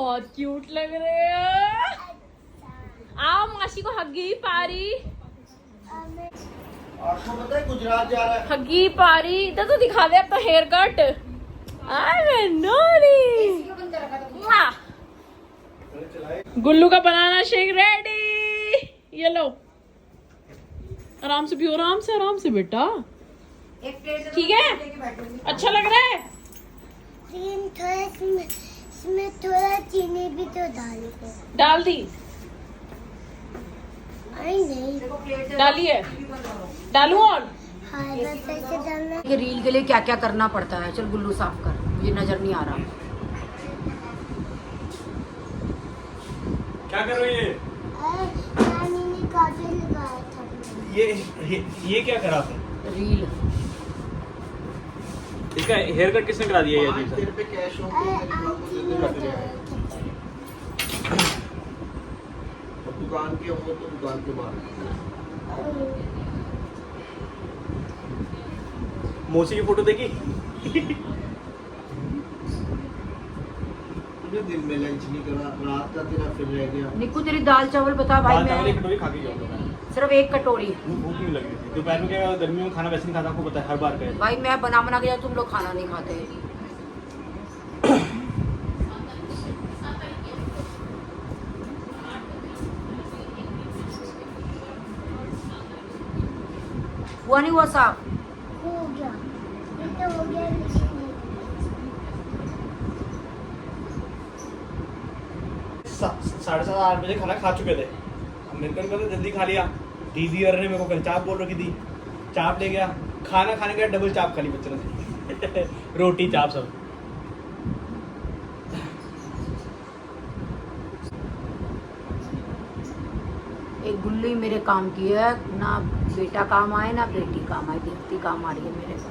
बहुत क्यूट लग रहे हैं। आओ मासी को हगी पारी। आपको पता है गुजरात जा रहा है। हगी पारी इधर तो दिखा दे अपना हेयर कट। गुल्लू का बनाना शेक रेडी। ये लो आराम से पियो, आराम से बेटा। ठीक है, अच्छा लग रहा है। इसमें थोड़ा चीनी भी तो डाल दी। नहीं डाली है, डालू और हाँ बस ऐसे डालना। ये रील के लिए क्या क्या करना पड़ता है। चल गुल्लू साफ कर, मुझे नजर नहीं आ रहा। क्या कर रही है? नानी ने काजल लगाया था। ये क्या करा था? रील इसका हेयर कट किसने करा दिया? ये तेरे पे कैश हो दुकान के हो तो दुकान के बाहर। मौसी की फोटो देखी? तुझे दिन में लंच नहीं करा, रात का तेरा फिर रह गया। निक्कू तेरी दाल चावल बता भाई। दाल चावल एक मैं कटोरी खा के जाऊंगा मैं। सिर्फ एक कटोरी। भूख नहीं लग रही थी। दोपहर में क्या, गर्मी में खाना वैसे नहीं खाता, आपको पता है हर बार का है। भाई मैं बना के जाऊँ, तुम लोग खाना नहीं खाते। हुआ नहीं हुआ साफ? हो गया ये तो हो गया। 7:30-8 बजे खाना खा चुके थे। मेरे को नहीं पता, जल्दी खा लिया। दीदी और ने मेरे को कल चाप बोल रखी थी, चाप ले गया। खाना खाने के बाद डबल चाप खा ली बच्चों ने। रोटी चाप सब। एक गुल्लू ही मेरे काम की है ना। बेटा काम आए ना बेटी काम आए, बेटी काम आ रही है मेरे को।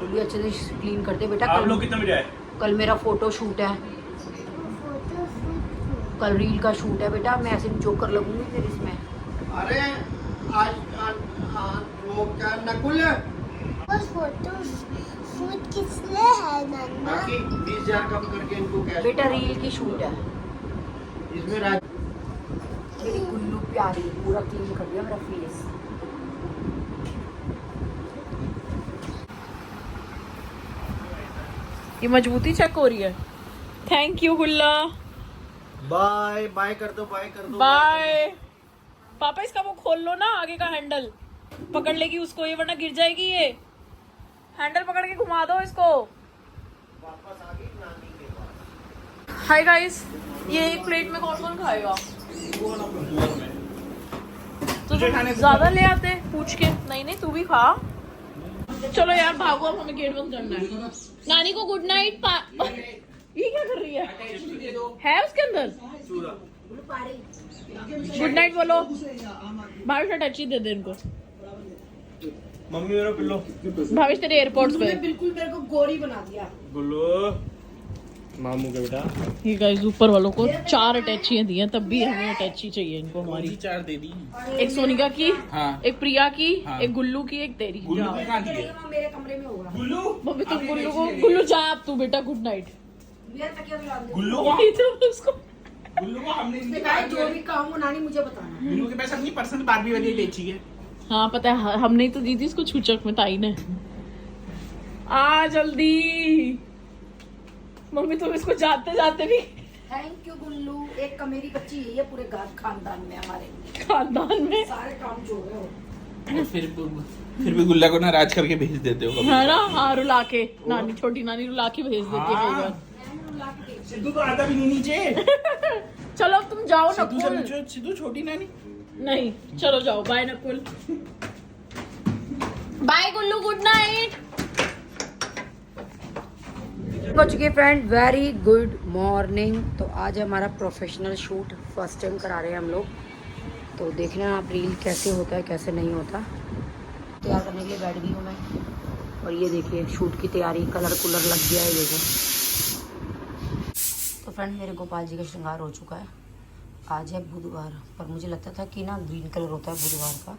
गुल्लू अच्छे से क्लीन करते बेटा। आप लोग कितने बजे आए? कल मेरा फोटो शूट है, कल रील का शूट है बेटा। मैं ऐसे जोकर लगूंगी फिर इसमें। अरे आज वो क्या नकुल बस फोटो शूट किसने है नाना? बाकी 20,000 कम करके इनको कैश बेटा रील की शूट है। इसमें राज मेरी गुल्लू प्यारी पूरा क्लीन कर दिया मेरा फेस। ये मजबूती चेक हो रही है। थैंक यू गुल्ला। बाय बाय कर दो, बाय कर दो। बाय। पापा इसका वो खोल लो ना, आगे का हैंडल पकड़ लेगी उसको ये, वरना गिर जाएगी। ये हैंडल पकड़ के घुमा दो इसको। वापस आ गई नानी के पास। हाय गाइस, ये एक प्लेट में कौन कौन खाएगा? तो ज्यादा ले आते पूछ के। नहीं तू भी खा। चलो यार भागो, अब हमें गेट बंद करना है। नानी को गुड नाइट। ये क्या कर रही है उसके अंदर? गुड नाइट बोलो। भावेश टच ही दे दे इनको। मम्मी मेरा पिल्लो। भावेश तेरे एयरपोर्ट्स पे बिल्कुल मेरे को गोरी बना दिया। गुल्लू मामू का बेटा। ये गाइस ऊपर वालों को 4 अटैचियां दी हैं, तब भी हमें अटैची चाहिए इनको हमारी। 4 दे दी। एक सोनिका की, हाँ। एक प्रिया की, हाँ। एक गुल्लू की, एक तेरी। गुल्लू की कहाँ दी है? मेरे कमरे में होगा। गुल्लू मम्मी तुम गुल्लू को, गुल्लू जा अब तू बेटा, गुड नाइट। गुल्लू वही तो उसको गुल्लू को हमने उसने कहा जो भी काम हो नानी मुझे बताना। गुल्लू के पास अपनी पर्सनल बारबी वाली लेची है। हाँ पता है, हमने ही तो दी थी इसको छूचक में, ताई ने। आ जल्दी मम्मी, तुम इसको जाते जाते भी। थैंक यू गुल्लू। एक मेरी बच्ची है ये पूरे खानदान में, हमारे खानदान में सारे काम जो है। फिर भी गुल्ला को नाराज करके भेज देते हो है ना? हाँ रुला के, नानी छोटी नानी रुला के भेज देती है कई बार। सिद्धू तो आता भी नहीं नीचे। चलो अब तुम जाओ नकुल। सिद्धू छोटी नानी। नहीं चलो जाओ, बाय नकुल। बाय गुल्लू, गुड नाइट। हो चुकी फ्रेंड, वेरी गुड मॉर्निंग। तो आज है हमारा प्रोफेशनल शूट, फर्स्ट टाइम करा रहे हैं हम लोग। तो देखना आप रील कैसे होता है कैसे नहीं होता। तैयार करने के लिए बैठ गई हूँ मैं। और ये देखिए शूट की तैयारी, कलर कुलर लग गया है देखो। तो फ्रेंड मेरे गोपाल जी का श्रृंगार हो चुका है। आज है बुधवार, पर मुझे लगता था कि ना ग्रीन कलर होता है बुधवार का,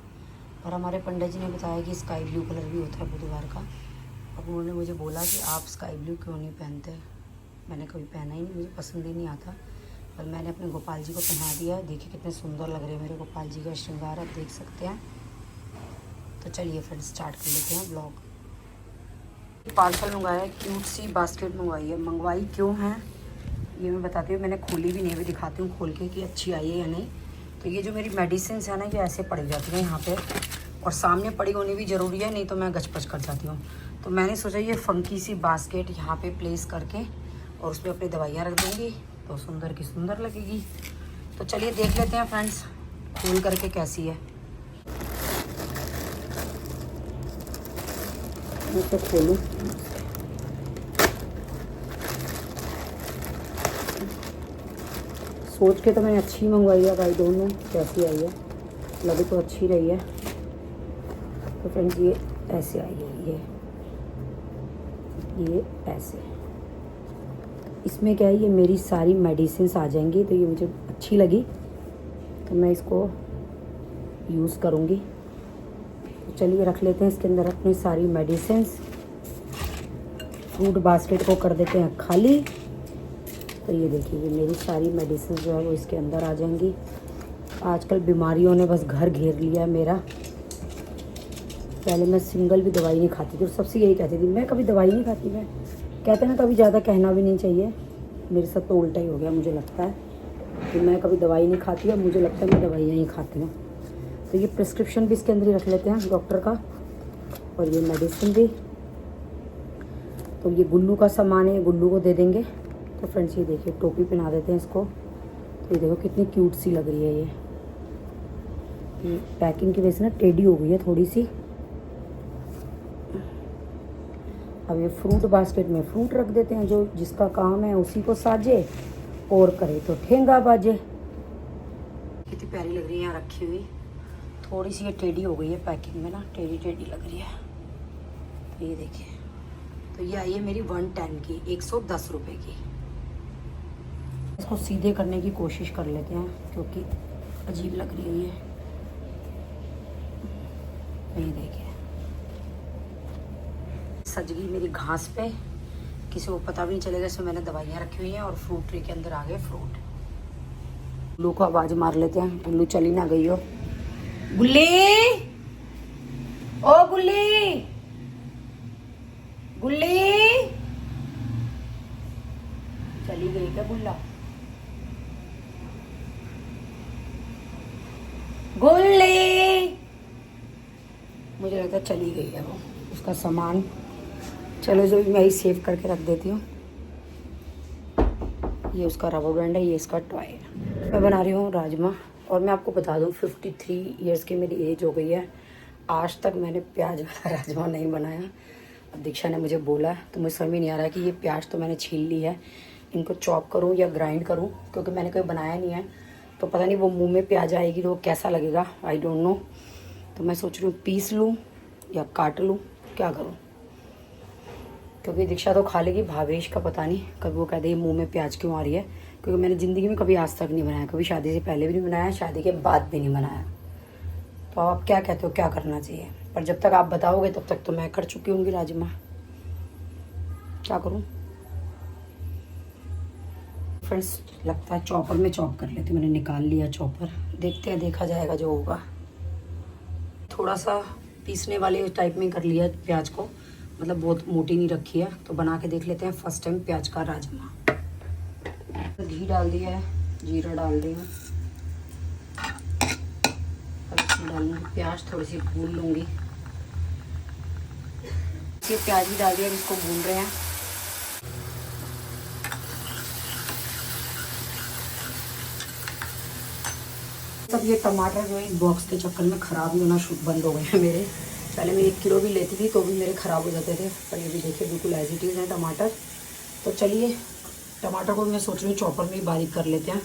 पर हमारे पंडित जी ने बताया कि स्काई ब्लू कलर भी होता है बुधवार का। अब उन्होंने मुझे बोला कि आप स्काई ब्लू क्यों नहीं पहनते। मैंने कभी पहना ही नहीं, मुझे पसंद ही नहीं आता, पर मैंने अपने गोपाल जी को पहना दिया। देखिए कितने सुंदर लग रहे हैं मेरे गोपाल जी का श्रृंगार, आप देख सकते हैं। तो चलिए फ्रेंड स्टार्ट कर लेते हैं ब्लॉग। पार्सल मंगाया है, क्यूट सी बास्केट मंगवाई है। मंगवाई क्यों है ये मैं बताती हूँ। मैंने खोली भी नहीं, भी दिखाती हूँ खोल के कि अच्छी आई है या नहीं। तो ये जो मेरी मेडिसिन है ना, ये ऐसे पड़ जाती है यहाँ पे, और सामने पड़ी होनी भी ज़रूरी है, नहीं तो मैं गचपच कर जाती हूँ। तो मैंने सोचा ये फंकी सी बास्केट यहाँ पे प्लेस करके और उसमें अपनी दवाइयाँ रख दूँगी, तो सुंदर की सुंदर लगेगी। तो चलिए देख लेते हैं फ्रेंड्स खोल करके कैसी है। मैं तो खोलूँ, सोच के तो मैंने अच्छी मंगवाई है, आई डोंट नो कैसी आई है, लगे तो अच्छी रही है। तो फ्रेंड्स ये ऐसे आई है, ये ऐसे। इसमें क्या है, ये मेरी सारी मेडिसिन आ जाएंगी, तो ये मुझे अच्छी लगी, तो मैं इसको यूज़ करूँगी। तो चलिए रख लेते हैं इसके अंदर अपनी सारी मेडिसिन। फ्रूट बास्केट को कर देते हैं खाली। तो ये देखिए ये मेरी सारी मेडिसिन जो है वो इसके अंदर आ जाएंगी। आजकल बीमारियों ने बस घर घेर लिया है मेरा। पहले मैं सिंगल भी दवाई नहीं खाती थी, और सबसे यही कहती थी मैं कभी दवाई नहीं खाती। मैं कहते ना कभी ज़्यादा कहना भी नहीं चाहिए, मेरे साथ तो उल्टा ही हो गया। मुझे लगता है कि मैं कभी दवाई नहीं खाती, और मुझे लगता है मैं दवाइयाँ ही खाती हूँ। तो ये प्रिस्क्रिप्शन भी इसके अंदर ही रख लेते हैं डॉक्टर का, और ये मेडिसिन भी। तो ये गुल्लू का सामान है, गुल्लू को दे देंगे। तो फ्रेंड्स ये देखिए टोपी पहना देते हैं इसको। तो ये देखो कितनी क्यूट सी लग रही है ये पैकिंग की वजह से ना टेढ़ी हो गई है थोड़ी सी। अब ये फ्रूट बास्केट में फ्रूट रख देते हैं, जो जिसका काम है उसी को साजे और करे तो ठेंगा बाजे। कितनी प्यारी लग रही है यहाँ रखी हुई। थोड़ी सी ये टेढ़ी हो गई है पैकिंग में ना, टेढ़ी टेढ़ी लग रही है। तो ये देखिए, तो ये आई है मेरी 110 की, 110 रुपये की। इसको सीधे करने की कोशिश कर लेते हैं, क्योंकि अजीब लग रही है ये। ये देखिए सज गई मेरी घास पे, किसी को पता भी नहीं चलेगा इसमें मैंने दवाइयाँ रखी हुई हैं। और फ्रूट ट्री के अंदर आ गए फ्रूट। गुल्लू को आवाज़ मार लेते हैं, गुल्लू चली ना गई हो। गुल्ली, ओ गुल्ली, गुल्ली चली गई क्या गुल्ला? गुल्ली, मुझे लगता है चली गई है वो, उसका सामान। चलो जो मैं ही सेव करके रख देती हूँ। ये उसका रबर बैंड है, ये इसका टॉय है। मैं बना रही हूँ राजमा, और मैं आपको बता दूँ 53 इयर्स की मेरी एज हो गई है, आज तक मैंने प्याज वाला राजमा नहीं बनाया। दीक्षा ने मुझे बोला, तो मुझे समझ में नहीं आ रहा कि ये प्याज तो मैंने छील ली है, इनको चॉप करूँ या ग्राइंड करूँ, क्योंकि मैंने कभी बनाया नहीं है। तो पता नहीं वो मुंह में प्याज आएगी तो वो कैसा लगेगा, आई डोंट नो। तो मैं सोच रही हूँ पीस लूँ या काट लूँ, क्या करूँ, क्योंकि दीक्षा तो खा लेगी, भावेश का पता नहीं कभी वो कहते हैं मुंह में प्याज क्यों आ रही है, क्योंकि मैंने ज़िंदगी में कभी आज तक नहीं बनाया, कभी शादी से पहले भी नहीं बनाया, शादी के बाद भी नहीं बनाया। तो आप क्या कहते हो, क्या करना चाहिए? पर जब तक आप बताओगे तब तक तो मैं कर चुकी होंगी राजमा, क्या करूँ फ्रेंड्स। लगता है चॉपर में चॉप कर लेती हूँ, मैंने निकाल लिया चॉपर, देखते हैं देखा जाएगा जो होगा। थोड़ा सा पीसने वाले टाइप में कर लिया प्याज को, मतलब बहुत मोटी नहीं रखी है। तो बना के देख लेते हैं फर्स्ट टाइम प्याज का राजमा। घी डाल दिया है, जीरा डाल दिया, डालूंगी प्याज, थोड़ी सी भून लूँगी। ये प्याज भी डाल दिया, इसको भून रहे हैं। तब ये टमाटर जो है इस बॉक्स के चक्कर में ख़राब ही होना शुरू बंद हो गए हैं मेरे। पहले मैं 1 किलो भी लेती थी तो भी मेरे ख़राब हो जाते थे, पर ये भी देखिए बिल्कुल एज इट इज़ है टमाटर। तो चलिए टमाटर को मैं सोच रही हूँ चॉपर में ही बारीक कर लेते हैं,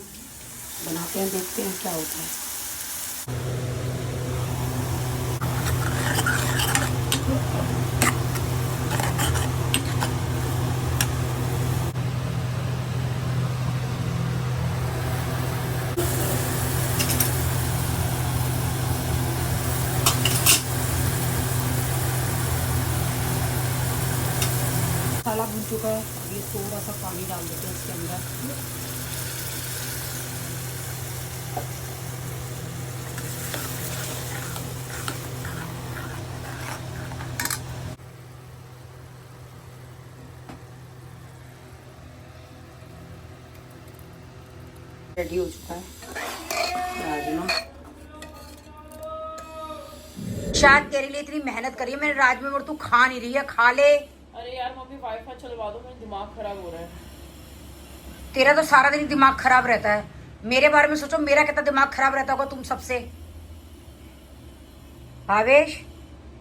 बनाते हैं, देखते हैं क्या होता है। चुका है। अभी थोड़ा सा पानी डाल देते हैं इसके अंदर। रेडी हो चुका है राजमा। शायद तेरे लिए इतनी मेहनत करी है मैंने राजमा, और तू खा नहीं रही है। खा ले। अरे यार मम्मी वाईफाई चलवा दो, मेरा दिमाग खराब हो रहा है। तेरा तो सारा दिन दिमाग खराब रहता है। मेरे बारे में सोचो, मेरा कितना दिमाग खराब रहता होगा तुम सबसे। भावेश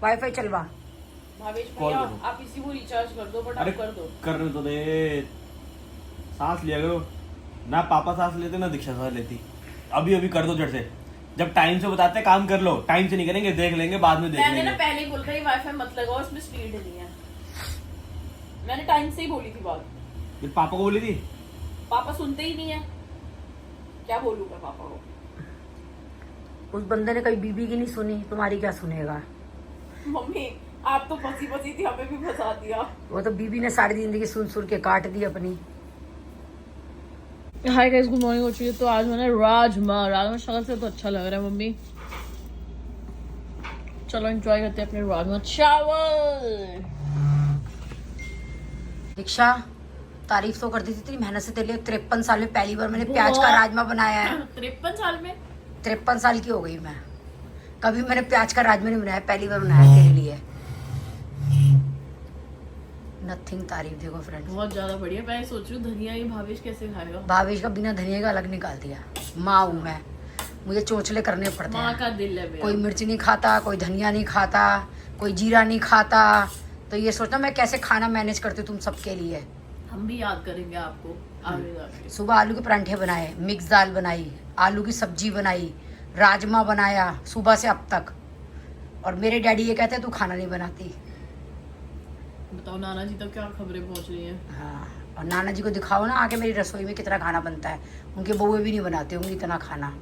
वाईफाई चलवा। भावेश कॉल भैया करो। आप इसी को रिचार्ज कर दो, बट अरे आप कर दो। करने तो दे, सांस लिया करो ना। पापा सांस लेते ना दीक्षा सांस लेती। अभी अभी कर दो झट से। जब टाइम से बताते हैं काम कर लो, टाइम से नहीं करेंगे, देख लेंगे बाद में देख मैंने लेंगे। ना पहले ही बोला था ये वाईफाई मत लगाओ, इसमें स्पीड नहीं है। मैंने टाइम से ही बोली थी बात। फिर पापा को बोली थी, पापा सुनते ही नहीं है, क्या बोलूं मैं पापा को। उस बंदे ने कभी बीबी की नहीं सुनी, तुम्हारी क्या सुनेगा। मम्मी आप तो फंसी फंसी थी, हमें भी फंसा दिया। वो तो बीबी ने सारी जिंदगी सुन सुन के काट दी अपनी। हाय गाइस, गुड मॉर्निंग हो चुकी है। तो आज मैंने राजमा शक्ल से तो अच्छा लग रहा है मम्मी। चलो एंजॉय करते हैं अपने राजमा चावल। दीक्षा तारीफ तो कर दी थी तेरी मेहनत से। तेरे लिए 53 साल में पहली बार मैंने प्याज का राजमा बनाया है। 53 साल में 53 साल की हो गई मैं, कभी मैंने प्याज का राजमा नहीं बनाया, पहली बार बनाया तेरे लिए। नथिंग तारीफ। देखो फ्रेंड्स, बहुत ज्यादा बढ़िया। मैं सोच रही हूँ धनिया ये भावेश कैसे खाएगा। भावेश का बिना धनिया का अलग निकाल दिया। माँ हूँ मैं, मुझे चोंचले करने पड़ते माँ हैं। का दिल है मेरा। कोई मिर्च नहीं खाता, कोई धनिया नहीं खाता, कोई जीरा नहीं खाता। तो ये सोचना मैं कैसे खाना मैनेज करती हूँ तुम सबके लिए। हम भी याद करेंगे आपको आगे जाके। सुबह आलू के परांठे बनाए, मिक्स दाल बनाई, आलू की सब्जी बनाई, राजमा बनाया सुबह से अब तक। और मेरे डैडी ये कहते हैं तू खाना नहीं बनाती। बताओ नाना जी तक क्या खबरें पहुंच रही हैं। हाँ, और नाना जी को दिखाओ ना आके मेरी रसोई में कितना खाना बनता है। उनके बहुएं भी नहीं बनाते होंगे इतना खाना।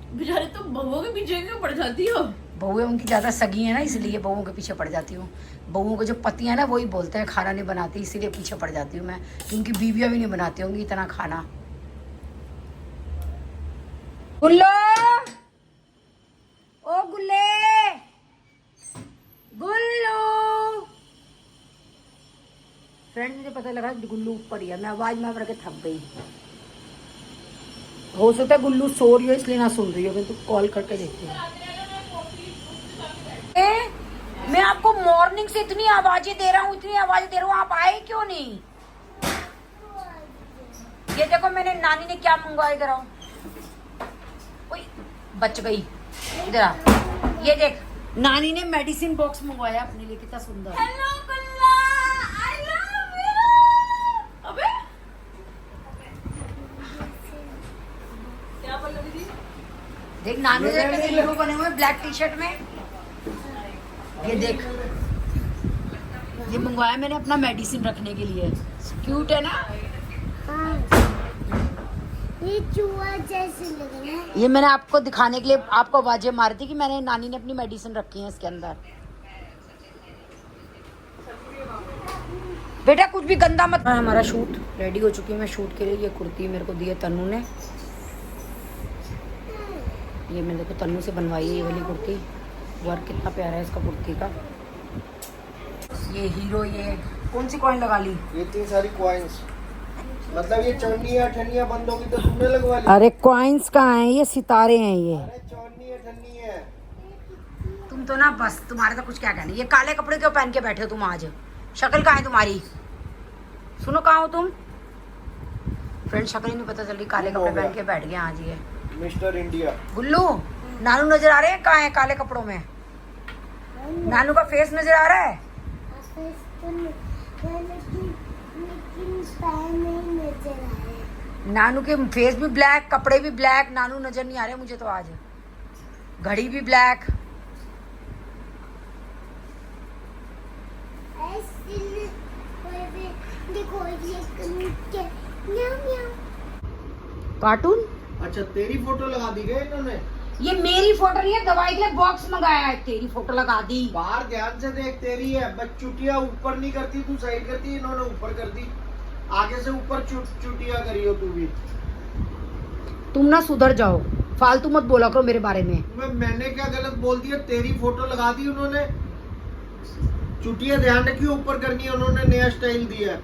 बेचारे तो बहुओं के पीछे क्यों पड़ जाती हो। बहुएं उनकी ज़्यादा सगी है ना, इसलिए बहुओं के पीछे पड़ जाती हूँ। बहुओं के जो पति है ना वही बोलते हैं खाना नहीं बनाती, इसीलिए पीछे पड़ जाती हूँ मैं। क्योंकि बीवियाँ भी नहीं बनाती होंगी इतना खाना। गुल्लो, ओ गुल्ले, गुल्लू। फ्रेंड मुझे पता लगा गुल्लू ऊपर ही है, मैं आवाज मार के थक गई। हो सकता है गुल्लू सो रही हो इसलिए ना सुन रही हो, मैं तो कॉल करके देखती हूँ। मैं आपको मॉर्निंग से इतनी आवाजें दे रहा हूँ, इतनी आवाजें दे रहा हूँ, आप आए क्यों नहीं। ये देखो मैंने नानी ने क्या मंगवाया, इधर आओ। ओए बच गई, इधर आ। ये देख नानी ने मेडिसिन बॉक्स मंगवाया अपने लिए, कितना सुंदर। हेलो गुल्ला, आई लव यू। अबे क्या बोल रही थी। देख नानू देख कैसे हीरो बने हुए ब्लैक टी शर्ट में। ये देख, ये मंगवाया मैंने अपना मेडिसिन रखने के लिए। क्यूट है ना। हाँ, ये चूहा जैसे लग रहा है। ये मैंने आपको दिखाने के लिए आपको आवाजें मारी थी कि मैंने नानी ने अपनी मेडिसिन रखी है इसके अंदर। बेटा कुछ भी गंदा मत। हमारा शूट रेडी हो चुकी है। मैं शूट के लिए ये कुर्ती मेरे को दी है तन्नू ने। ये मैंने देखो तन्नू से बनवाई है ये वाली कुर्ती। वर्क कितना प्यारा है इसका कुर्ती का। ये हीरो, ये कौन सी कॉइन लगा ली। ये इतनी सारी कॉइन्स, मतलब ये चौनिया ठनिया बंद होगी तो तुमने लगवा ली। अरे कॉइन्स कहाँ हैं, ये सितारे हैं ये। अरे चौनिया ठन्नी है। तुम तो ना बस, तुम्हारे तो कुछ क्या कहना। ये काले कपड़े क्यों पहन के बैठे हो तुम आज। शक्ल कहाँ है तुम्हारी। सुनो कहाँ हो तुम। फ्रेंड शक्ल ही नहीं पता चल रही, काले कपड़े पहन के बैठ गए आज ये। Mister India. गुल्लू नानू नजर आ रहे हैं कहाँ है काले कपड़ों में। नानू का फेस नजर आ रहा है। नानू के फेस भी ब्लैक, कपड़े भी ब्लैक, नानू नजर नहीं आ रहे मुझे तो आज। घड़ी भी ब्लैक। देखो ये कार्टून। अच्छा तेरी फोटो लगा दी गई इन्होंने। ये मेरी फोटो नहीं है, दवाई के लिए बॉक्स मंगाया है, तेरी फोटो लगा दी। बाहर ध्यान से देख, तेरी है। बस चुटिया ऊपर नहीं करती तू, साइड करती, इन्होंने ऊपर कर दी। आगे से ऊपर चुटिया करी हो तू भी। तुम ना सुधर जाओ, फालतू मत बोला करो मेरे बारे में। मैंने क्या गलत बोल दिया? तेरी फोटो लगा दी उन्होंने। चुटिया ध्यान रखियो, ऊपर करनी है, उन्होंने नया स्टाइल दिया है।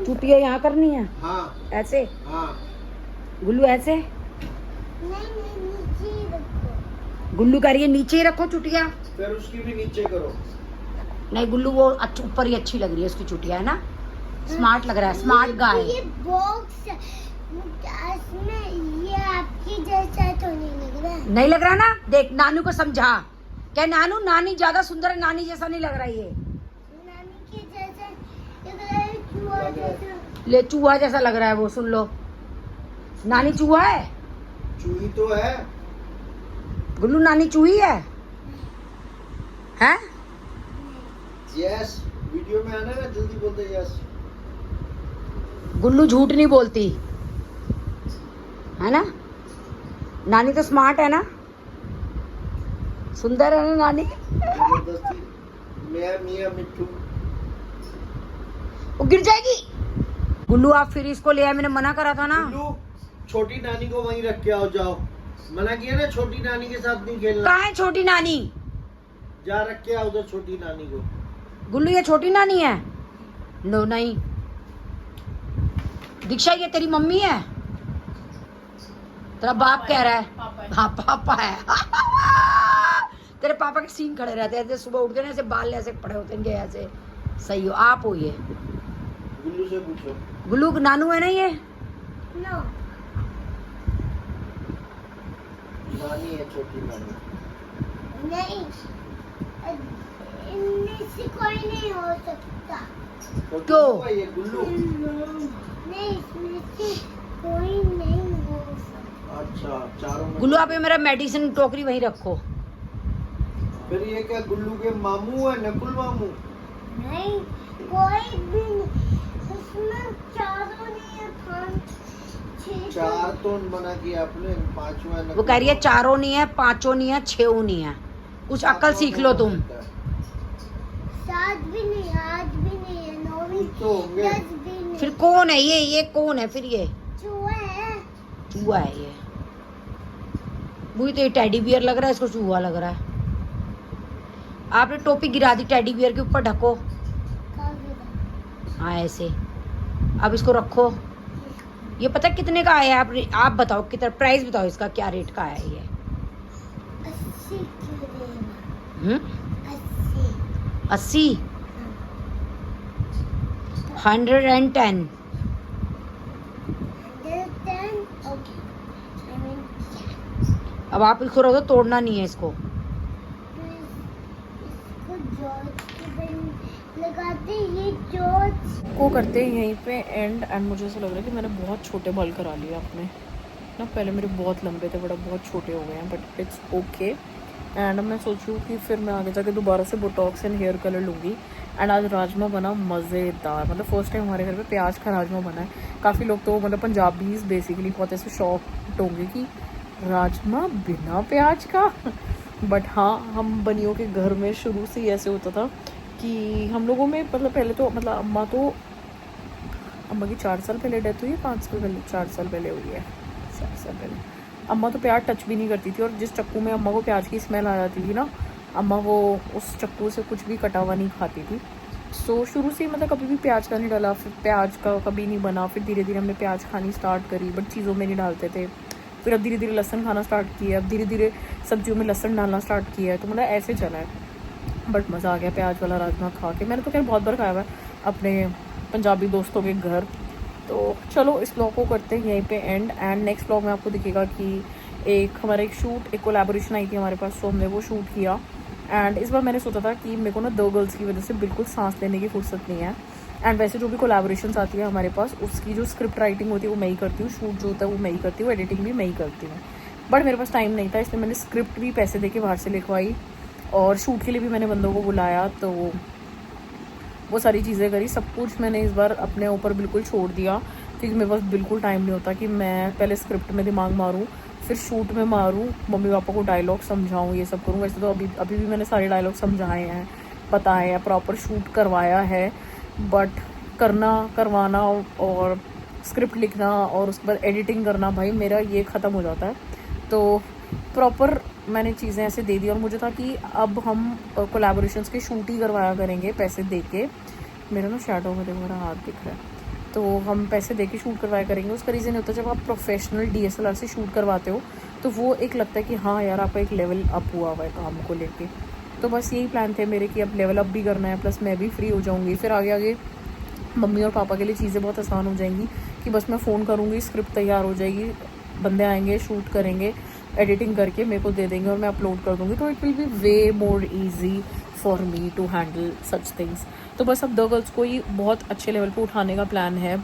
चुटिया यहाँ करनी है? हाँ ऐसे? हाँ। गुल्लू ऐसे? नीचे रखो। गुल्लू कह रही है नीचे ही रखो चुटिया। फिर उसकी भी नीचे करो। नहीं गुल्लू, वो ऊपर ही अच्छी लग रही है उसकी चुटिया, है ना? स्मार्ट लग रहा है, स्मार्ट गाय। ये बॉक्स में ये आपकी जैसा तो नहीं लग रहा है? नहीं लग रहा ना? देख नानू को समझा, क्या नानू, नानी ज्यादा सुंदर है, नानी जैसा नहीं लग रहा ये। नानी के जैसा लग रहा है, चूहा जैसा। ले चूहा जैसा लग रहा है वो, सुन लो। नानी चूहा है? चूही तो है। गुल्लू नानी चूही है? हैं? यस, वीडियो में आना ना, जल्दी बोलते यस। गुल्लू झूठ नहीं बोलती, है ना? नानी तो स्मार्ट है ना, सुंदर है ना नानी? जबरदस्ती मैं मियां मिट्टू। वो गिर जाएगी। गुल्लू आप फिर इसको ले आए, मैंने मना करा था ना। गुल्लू, छोटी नानी को वहीं रख के आओ, जाओ। मना किया ना, छोटी नानी के साथ नहीं खेलना। कहाँ है छोटी नानी? जा रख के आओ उधर छोटी नानी को। गुल्लू ये छोटी नानी है? नो नहीं। दीक्षा ये तेरी मम्मी है? तेरा बाप कह रहा है। हाँ पापा है। तेरे पापा के सीन खड़े रहते हैं, ऐसे सुबह उठते ना, ऐसे बाल ऐसे पड़े होते हैं ऐसे। सही हो, आप हो ये? गुल्लू से पूछो। गुल्लू नानू है ना ये? नो, नानी है, छोटी नानी। नहीं, इनमें से कोई नहीं हो सकता। तो क्यों? गुल्लू है ये, गुल्लू। नहीं, इसमें से कोई नहीं हो सकता। अच्छा, चारों में। गुल्लू आप ये मेरा मेडिसिन टोकरी वहीं रखो। फिर ये क्या गुल्लू के मामू है, नकुल मामू? नहीं, कोई भी नहीं। उसमें चारों नहीं है, 5 6 चार तो मना किया आपने, पांचवा है वो कह रही है चारों नहीं है, पांचों नहीं है, छह नहीं है। कुछ अक्ल सीख लो तुम। 7 भी नहीं, 8 भी नहीं है, 9 भी तो होंगे। 10 भी नहीं। फिर कौन है ये कौन है फिर? ये चूहा है। चूहा है ये। मुझे तो ये टेडी बियर लग रहा है, इसको चूहा लग रहा है। आपने टोपी गिरा दी टेडी बियर के ऊपर, ढको। हाँ ऐसे। अब इसको रखो। ये पता कितने का आया है? आप बताओ कितना प्राइस बताओ इसका, क्या रेट का आया ये? 80 क्यों देना? 80। 80? 110। 110, ओके। I mean, अब आप इसको रखो, तोड़ना नहीं है इसको। इसको जॉर्ज के बन लगाते, ये जॉर्ज को करते हैं यहीं पे एंड मुझे ऐसा लग रहा है कि मैंने बहुत छोटे बाल करा लिए अपने ना। पहले मेरे बहुत लंबे थे, बड़ा बहुत छोटे हो गए हैं, बट इट्स ओके। एंड मैं सोचूँ कि फिर मैं आगे जाके दोबारा से बोटॉक्स एंड हेयर कलर लूँगी। एंड आज राजमा बना मज़ेदार, मतलब फर्स्ट टाइम हमारे घर पे प्याज का राजमा बना है। काफ़ी लोग तो मतलब पंजाबीज बेसिकली बहुत ऐसे शौक होंगे कि राजमा बिना प्याज का। बट हाँ, हम बनियों के घर में शुरू से ही ऐसे होता था कि हम लोगों में मतलब पहले तो मतलब अम्मा की 4 साल पहले डेथ हुई है, 5 साल पहले, 4 साल पहले हुई है, 4 साल पहले। अम्मा तो प्याज टच भी नहीं करती थी, और जिस चक्कू में अम्मा को प्याज की स्मेल आ जाती थी ना, अम्मा वो उस चक्कू से कुछ भी कटा हुआ नहीं खाती थी। सो शुरू से मतलब कभी भी प्याज का नहीं डाला, फिर प्याज का कभी नहीं बना। फिर धीरे धीरे हमने प्याज खानी स्टार्ट करी, बट चीज़ों में नहीं डालते थे। फिर अब धीरे धीरे लहसुन खाना स्टार्ट किया, अब धीरे धीरे सब्जियों में लहसुन डालना स्टार्ट किया है। तो मतलब ऐसे चला है, बट मज़ा आ गया प्याज वाला राजमा खा के। मैंने तो खैर बहुत बार खाया हुआ है अपने पंजाबी दोस्तों के घर। तो चलो इस ब्लॉग को करते हैं यहीं पे एंड नेक्स्ट ब्लॉग में आपको दिखेगा कि एक हमारा एक कोलैबोरेशन आई थी हमारे पास, तो हमने वो शूट किया। एंड इस बार मैंने सोचा था कि मेरे को ना 2 गर्ल्स की वजह से बिल्कुल सांस लेने की फुर्सत नहीं है। एंड वैसे जो भी कोलैबोरेशंस आती है हमारे पास, उसकी जो स्क्रिप्ट राइटिंग होती है वो मैं ही करती हूँ, शूट जो होता है वो मैं ही करती हूँ, एडिटिंग भी मैं ही करती हूँ। बट मेरे पास टाइम नहीं था, इसलिए मैंने स्क्रिप्ट भी पैसे दे के बाहर से लिखवाई, और शूट के लिए भी मैंने बंदों को बुलाया। तो वो सारी चीज़ें करी, सब कुछ मैंने इस बार अपने ऊपर बिल्कुल छोड़ दिया, क्योंकि मेरे पास बिल्कुल टाइम नहीं होता कि मैं पहले स्क्रिप्ट में दिमाग मारूँ, फिर शूट में मारूँ, मम्मी पापा को डायलॉग समझाऊँ, ये सब करूँ। वैसे तो अभी भी मैंने सारे डायलॉग समझाए हैं, बताए हैं, प्रॉपर शूट करवाया है, बट करवाना और स्क्रिप्ट लिखना और उसके बाद एडिटिंग करना, भाई मेरा ये ख़त्म हो जाता है। तो प्रॉपर मैंने चीज़ें ऐसे दे दी और मुझे था कि अब हम कोलैबोरेशंस के शूट ही करवाया करेंगे पैसे दे के। मेरा ना शैडो में मेरा हाथ दिख रहा है, तो हम पैसे दे के शूट करवाया करेंगे। उसका रीज़न होता है जब आप प्रोफेशनल DSLR से शूट करवाते हो तो वो एक लगता है कि हाँ यार आपका एक लेवल अप हुआ हुआ है काम को लेके। तो बस यही प्लान थे मेरे कि अब लेवल अप भी करना है, प्लस मैं भी फ्री हो जाऊँगी। फिर आगे आगे मम्मी और पापा के लिए चीज़ें बहुत आसान हो जाएंगी कि बस मैं फ़ोन करूँगी, स्क्रिप्ट तैयार हो जाएगी, बंदे आएंगे, शूट करेंगे, एडिटिंग करके मेरे को दे देंगे और मैं अपलोड कर दूँगी। तो it will be way more easy for me to handle such things. तो बस अब द गर्ल्स को ही बहुत अच्छे लेवल पे उठाने का प्लान है।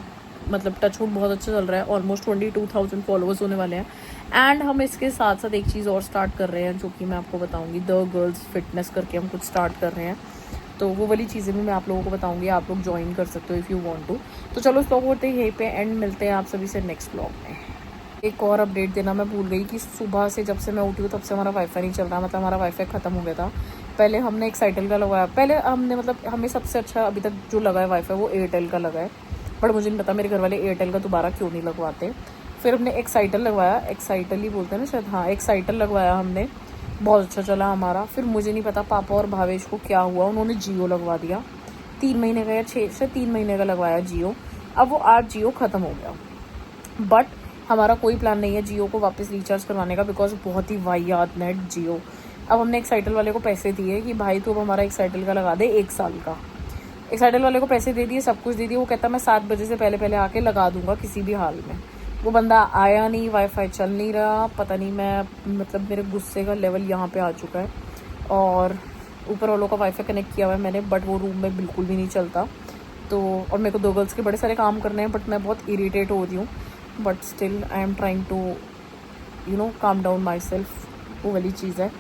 मतलब टचवुड बहुत अच्छा चल रहा है, ऑलमोस्ट 22,000 फॉलोअर्स होने वाले हैं। एंड हम इसके साथ साथ एक चीज़ और स्टार्ट कर रहे हैं जो कि मैं आपको बताऊँगी, द गर्ल्स फिटनेस करके हम कुछ स्टार्ट कर रहे हैं। तो वो वाली चीज़ें भी मैं आप लोगों को बताऊँगी, आप लोग ज्वाइन कर सकते हो इफ़ यू वांट टू। तो चलो इस ब्लॉग होते ही यहीं पे एंड, मिलते हैं आप सभी से नेक्स्ट ब्लॉग में। एक और अपडेट देना मैं भूल गई कि सुबह से जब से मैं उठी हूँ तब से हमारा वाईफाई नहीं चल रहा। मतलब हमारा वाईफाई ख़त्म हो गया था। पहले हमने एक्साइटल का लगवाया, पहले हमने मतलब हमें सबसे अच्छा अभी तक जो लगा है वाईफाई वो एयरटेल का लगा है, बट मुझे नहीं पता मेरे घर वाले एयरटेल का दोबारा क्यों नहीं लगवाते। फिर हमने एक्साइटल लगवाया, एक्साइटल ही बोलते हैं ना शायद, हाँ एक्साइटल लगवाया हमने, बहुत अच्छा चला हमारा। फिर मुझे नहीं पता पापा और भावेश को क्या हुआ, उन्होंने जियो लगवा दिया। 3 महीने का या 6 से 3 महीने का लगवाया जियो। अब वो आज जियो ख़त्म हो गया, बट हमारा कोई प्लान नहीं है जियो को वापस रिचार्ज करवाने का, बिकॉज बहुत ही वाहियात नेट जियो। अब हमने एक्साइटल वाले को पैसे दिए कि भाई तू अब हमारा एक्साइटल का लगा दे 1 साल का। एक्साइटल वाले को पैसे दे दिए, सब कुछ दे दिया। वो कहता मैं 7 बजे से पहले आके लगा दूंगा किसी भी हाल में। वो बंदा आया नहीं, वाईफाई चल नहीं रहा, पता नहीं मैं मतलब मेरे गुस्से का लेवल यहाँ पे आ चुका है। और ऊपर वालों का वाईफाई कनेक्ट किया हुआ है मैंने, बट वो रूम में बिल्कुल भी नहीं चलता। तो और मेरे को 2 गर्ल्स के बड़े सारे काम करने हैं, बट मैं बहुत इरीटेट हो रही हूँ। But still I am trying to calm down myself, वो वाली चीज़ है।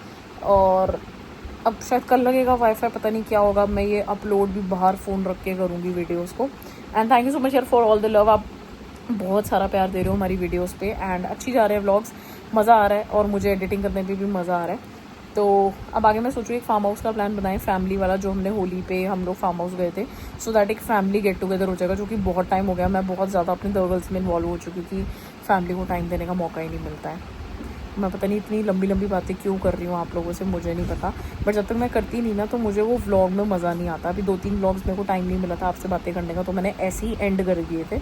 और अब शायद कल लगेगा वाईफाई, पता नहीं क्या होगा। मैं ये अपलोड भी बाहर फ़ोन रख के करूँगी वीडियोज़ को। And thank you so much यार फॉर ऑल द लव, आप बहुत सारा प्यार दे रहे हो हमारी वीडियोज़ पे। एंड अच्छी जा रहे हैं व्लॉग्स, मज़ा आ रहा है और मुझे एडिटिंग करने में भी मज़ा आ रहा है। तो अब आगे मैं सोच रही हूँ एक फार्म हाउस का प्लान बनाएं, फैमिली वाला, जो हमने होली पे हम लोग फार्म हाउस गए थे, सो दैट एक फैमिली गेट टुगेदर हो जाएगा, जो कि बहुत टाइम हो गया। मैं बहुत ज़्यादा अपने 2 गर्ल्स में इन्वॉल्व हो चुकी कि फैमिली को टाइम देने का मौका ही नहीं मिलता है। मैं पता नहीं इतनी लंबी लंबी बातें क्यों कर रही हूँ आप लोगों से, मुझे नहीं पता, बट जब तक मैं करती नहीं ना तो मुझे वो व्लॉग में मज़ा नहीं आता। अभी 2-3 व्लॉग्स मेरे को टाइम नहीं मिला था आपसे बातें करने का, तो मैंने ऐसे ही एंड कर दिए थे।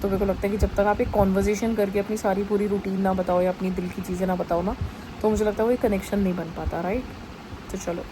तो मेरे को लगता है कि जब तक आप एक कॉन्वर्जेसन करके अपनी सारी पूरी रूटीन ना बताओ या अपनी दिल की चीज़ें ना बताओ ना, तो मुझे लगता है वो एक कनेक्शन नहीं बन पाता, राइट। तो चलो।